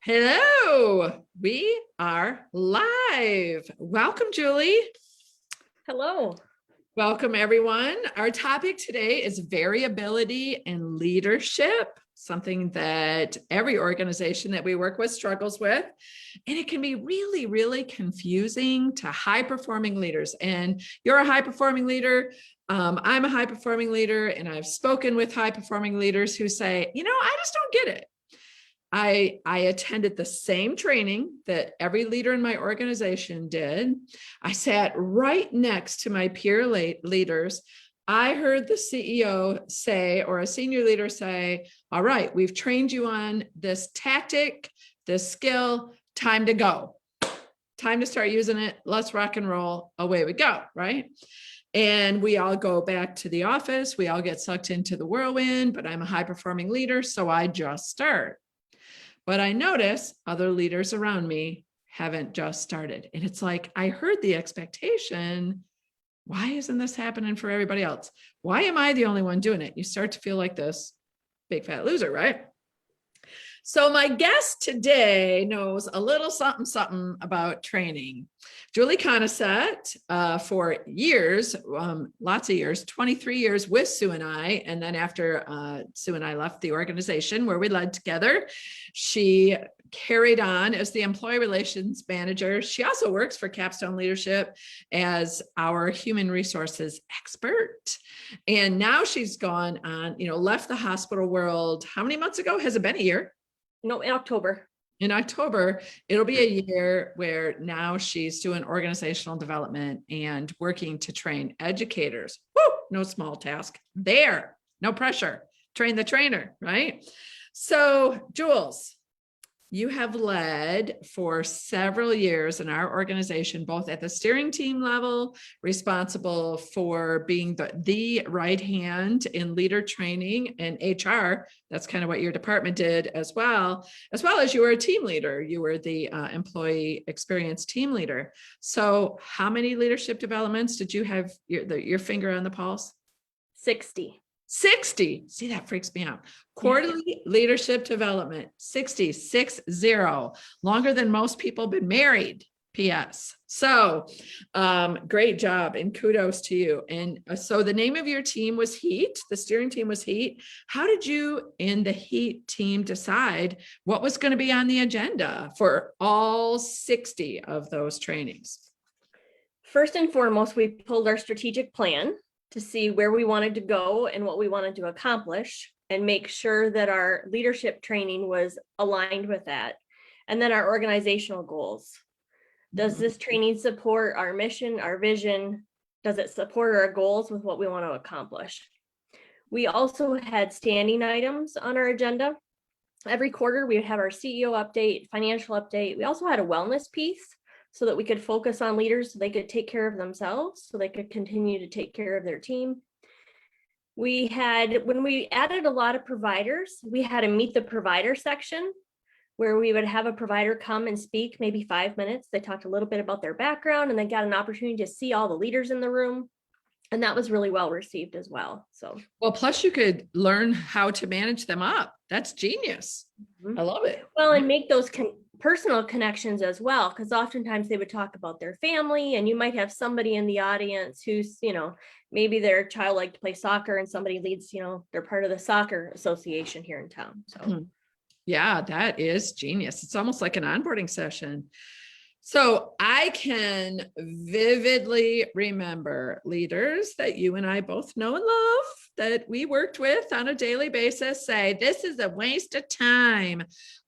Hello, we are live. Welcome, Julie. Hello. Welcome, everyone. Our topic today is variability in leadership, something that every organization that we work with struggles with. And it can be really, really confusing to high-performing leaders. And you're a high-performing leader. I'm a high-performing leader, and I've spoken with high-performing leaders who say, I just don't get it. I attended the same training that every leader in my organization did. I sat right next to my peer leaders. I heard the CEO say, or a senior leader say, all right, we've trained you on this tactic, this skill, time to go. Time to start using it. Let's rock and roll. Away we go, right? And we all go back to the office. We all get sucked into the whirlwind, but I'm a high-performing leader, so I just start. But I notice other leaders around me haven't just started. And it's like, I heard the expectation. Why isn't this happening for everybody else? Why am I the only one doing it? You start to feel like this big fat loser, right? So my guest today knows a little something about training. Julie Coneset, for years, lots of years, 23 years with Sue and I. And then after Sue and I left the organization where we led together, she carried on as the employee relations manager. She also works for Capstone Leadership as our human resources expert. And now she's gone on, left the hospital world. How many months ago? Has it been a year? No, in October. In October, it'll be a year where now she's doing organizational development and working to train educators. Woo, no small task there. No pressure. Train the trainer, right? So, Jules, you have led for several years in our organization, both at the steering team level, responsible for being the right hand in leader training and HR. That's kind of what your department did as well as you were a team leader. You were the employee experience team leader. So how many leadership developments did you have your finger on the pulse? 60. 60. See, that freaks me out. Quarterly leadership development, 60, 60, longer than most people been married, P.S. So great job and kudos to you. And so the name of your team was HEAT. The steering team was HEAT. How did you in the HEAT team decide what was going to be on the agenda for all 60 of those trainings? First and foremost, we pulled our strategic plan to see where we wanted to go and what we wanted to accomplish and make sure that our leadership training was aligned with that. And then our organizational goals. Does this training support our mission, our vision? Does it support our goals with what we want to accomplish? We also had standing items on our agenda. Every quarter, we would have our CEO update, financial update. We also had a wellness piece, so that we could focus on leaders so they could take care of themselves, so they could continue to take care of their team. When we added a lot of providers, we had a meet the provider section where we would have a provider come and speak maybe 5 minutes. They talked a little bit about their background and they got an opportunity to see all the leaders in the room. And that was really well received as well. Well, plus you could learn how to manage them up. That's genius. I love it. Well, and make those personal connections as well, because oftentimes they would talk about their family, and you might have somebody in the audience who's, maybe their child liked to play soccer and somebody leads, they're part of the soccer association here in town. So yeah, that is genius. It's almost like an onboarding session. So I can vividly remember leaders that you and I both know and love that we worked with on a daily basis say, this is a waste of time.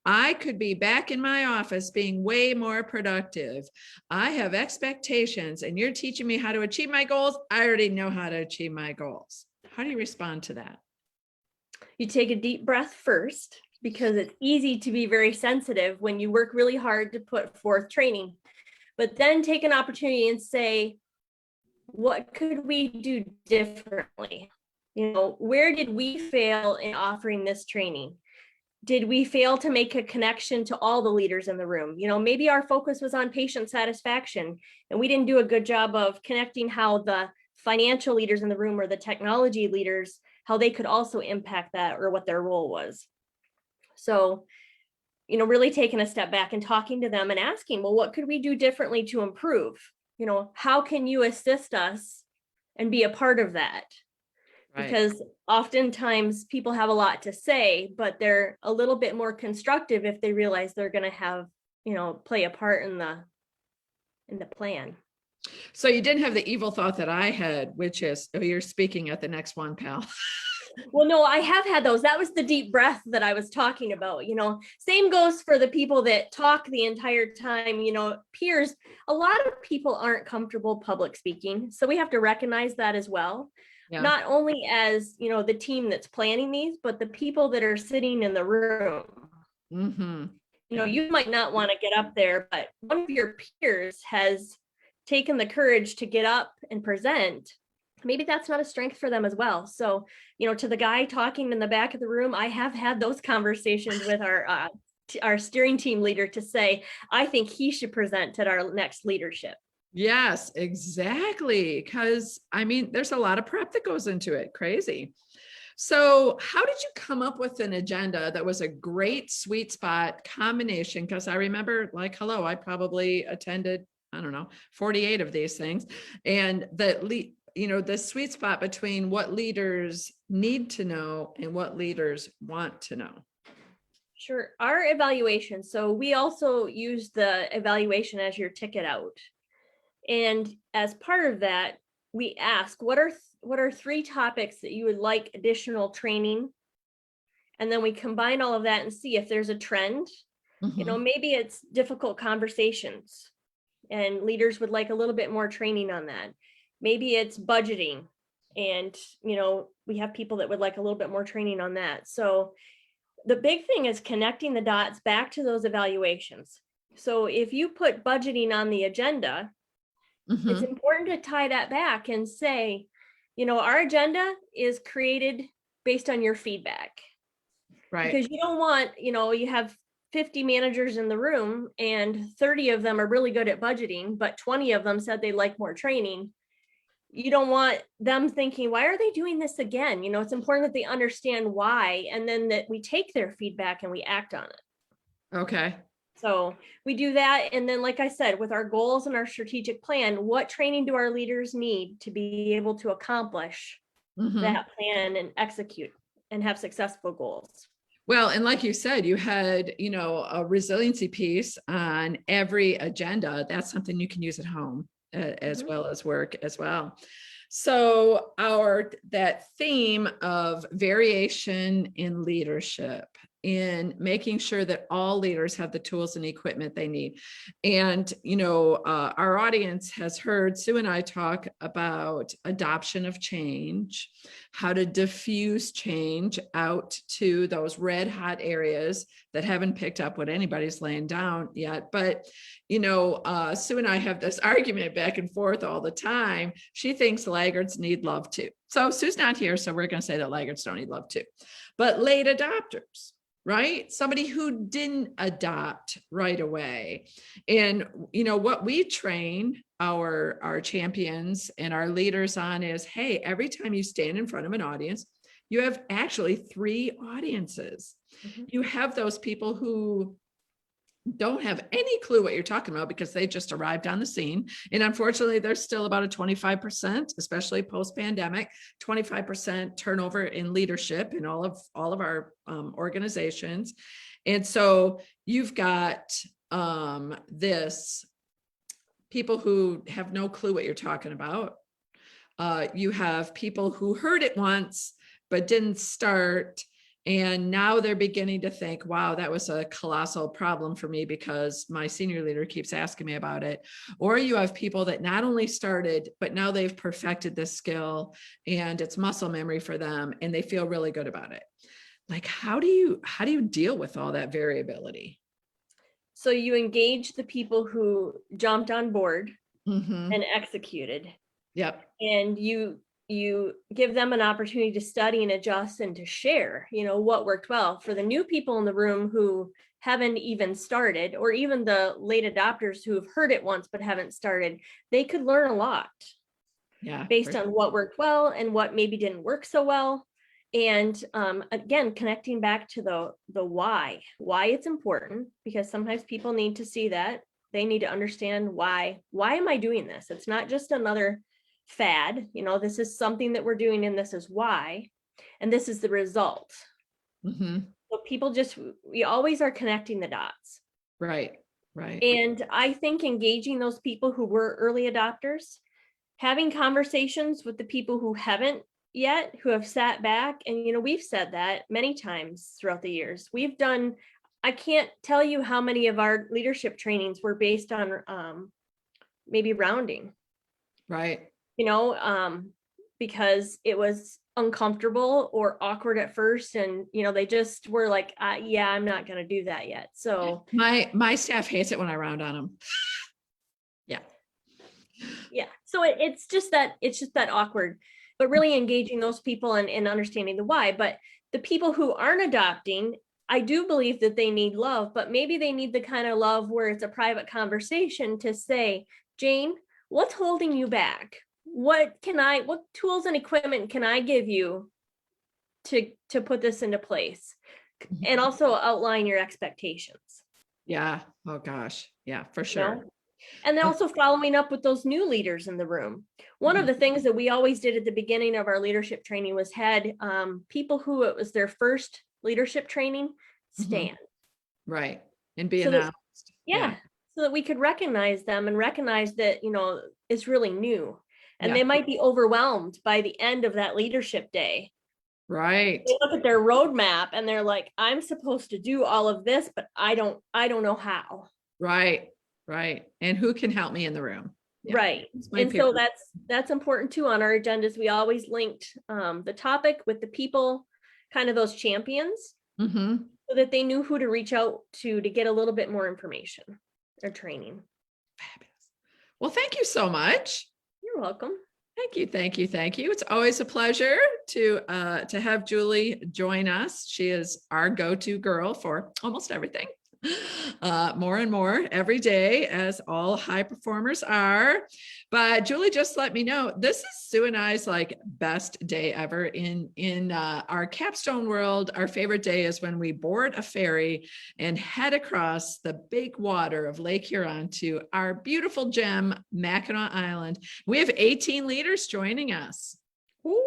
I could be back in my office being way more productive. I have expectations and you're teaching me how to achieve my goals. I already know how to achieve my goals. How do you respond to that? You take a deep breath first, because it's easy to be very sensitive when you work really hard to put forth training, but then take an opportunity and say, what could we do differently? Where did we fail in offering this training? Did we fail to make a connection to all the leaders in the room? Maybe our focus was on patient satisfaction and we didn't do a good job of connecting how the financial leaders in the room or the technology leaders, how they could also impact that or what their role was. So really taking a step back and talking to them and asking, well, what could we do differently to improve? How can you assist us and be a part of that? Right. Because oftentimes people have a lot to say, but they're a little bit more constructive if they realize they're going to have, play a part in the plan. So you didn't have the evil thought that I had, which is, oh, you're speaking at the next one, pal. Well, no, I have had those. That was the deep breath that I was talking about. Same goes for the people that talk the entire time. Peers, a lot of people aren't comfortable public speaking. So we have to recognize that as well. Yeah. Not only as, the team that's planning these, but the people that are sitting in the room. Mm-hmm. Yeah. You might not want to get up there, but one of your peers has taken the courage to get up and present. Maybe that's not a strength for them as well. So, to the guy talking in the back of the room, I have had those conversations with our steering team leader to say, I think he should present at our next leadership. Yes, exactly. Because there's a lot of prep that goes into it. Crazy. So how did you come up with an agenda that was a great sweet spot combination? Because I remember, I probably attended, 48 of these things. And the sweet spot between what leaders need to know and what leaders want to know. Sure. Our evaluation. So we also use the evaluation as your ticket out. And as part of that, we ask, what are 3 topics that you would like additional training? And then we combine all of that and see if there's a trend. Mm-hmm. Maybe it's difficult conversations and leaders would like a little bit more training on that. Maybe it's budgeting and, we have people that would like a little bit more training on that. So the big thing is connecting the dots back to those evaluations. So if you put budgeting on the agenda, Mm-hmm. it's important to tie that back and say, our agenda is created based on your feedback. Right. Because you don't want, you have 50 managers in the room and 30 of them are really good at budgeting, but 20 of them said they'd like more training. You don't want them thinking, why are they doing this again? It's important that they understand why, and then that we take their feedback and we act on it. Okay. So we do that. And then, like I said, with our goals and our strategic plan, what training do our leaders need to be able to accomplish Mm-hmm. that plan and execute and have successful goals? Well, and like you said, you had, a resiliency piece on every agenda. That's something you can use at home as well as work as well. So that theme of variation in leadership, in making sure that all leaders have the tools and equipment they need. And, our audience has heard Sue and I talk about adoption of change, how to diffuse change out to those red hot areas that haven't picked up what anybody's laying down yet. But, Sue and I have this argument back and forth all the time. She thinks laggards need love too. So Sue's not here, so we're going to say that laggards don't need love too. But late adopters, right? Somebody who didn't adopt right away. And, what we train our champions and our leaders on is, hey, every time you stand in front of an audience, you have actually 3 audiences. Mm-hmm. You have those people who don't have any clue what you're talking about because they just arrived on the scene. And unfortunately, there's still about a 25%, especially post-pandemic, 25% turnover in leadership in all of our organizations. And so you've got this people who have no clue what you're talking about. You have people who heard it once, but didn't start. And now they're beginning to think, wow, that was a colossal problem for me because my senior leader keeps asking me about it. Or you have people that not only started, but now they've perfected this skill and it's muscle memory for them and they feel really good about it. Like, how do you deal with all that variability? So you engage the people who jumped on board mm-hmm. and executed. Yep. And you give them an opportunity to study and adjust and to share, what worked well. For the new people in the room who haven't even started, or even the late adopters who have heard it once but haven't started, they could learn a lot based on what worked well and what maybe didn't work so well. And again, connecting back to the why it's important, because sometimes people need to see that. They need to understand why am I doing this? It's not just another fad. This is something that we're doing, and this is why, and this is the result. Mm-hmm. So people we always are connecting the dots. Right. And I think engaging those people who were early adopters, having conversations with the people who haven't yet, who have sat back, and we've said that many times throughout the years. I can't tell you how many of our leadership trainings were based on maybe rounding. Right. Because it was uncomfortable or awkward at first, and they just were like, yeah, I'm not going to do that yet. So my staff hates it when I round on them. Yeah. So it's just that awkward, but really engaging those people and understanding the why. But the people who aren't adopting, I do believe that they need love, but maybe they need the kind of love where it's a private conversation to say, Jane, what's holding you back? What tools and equipment can I give you to put this into place? And also outline your expectations. Yeah. Oh gosh. Yeah, for sure. And then also following up with those new leaders in the room. One of the things that we always did at the beginning of our leadership training was had people who it was their first leadership training stand. Right. And be announced. Yeah. So that we could recognize them and recognize that, it's really new. And they might be overwhelmed by the end of that leadership day. Right. They look at their roadmap and they're like, I'm supposed to do all of this, but I don't know how. Right. And who can help me in the room? Yeah. Right. And so that's important too. On our agendas, we always linked the topic with the people, kind of those champions, so that they knew who to reach out to get a little bit more information or training. Fabulous. Well, thank you so much. You're welcome. Thank you. It's always a pleasure to have Julie join us. She is our go-to girl for almost everything. More and more every day, as all high performers are. But Julie just let me know, this is Sue and I's best day ever in our capstone world. Our favorite day is when we board a ferry and head across the big water of Lake Huron to our beautiful gem, Mackinac Island. We have 18 leaders joining us. Ooh.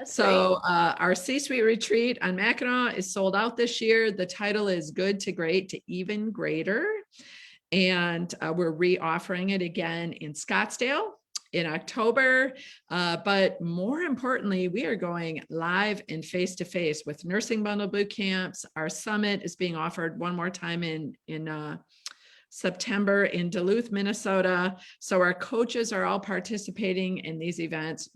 So our C-suite retreat on Mackinac is sold out this year. The title is Good to Great to Even Greater. And we're re-offering it again in Scottsdale in October. But more importantly, we are going live and face-to-face with nursing bundle boot camps. Our summit is being offered one more time in September in Duluth, Minnesota. So our coaches are all participating in these events.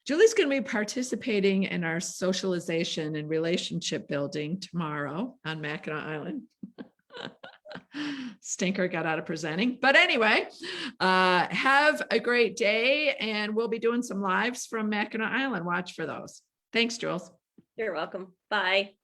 Julie's going to be participating in our socialization and relationship building tomorrow on Mackinac Island. Stinker got out of presenting. But anyway, have a great day, and we'll be doing some lives from Mackinac Island. Watch for those. Thanks, Jules. You're welcome. Bye.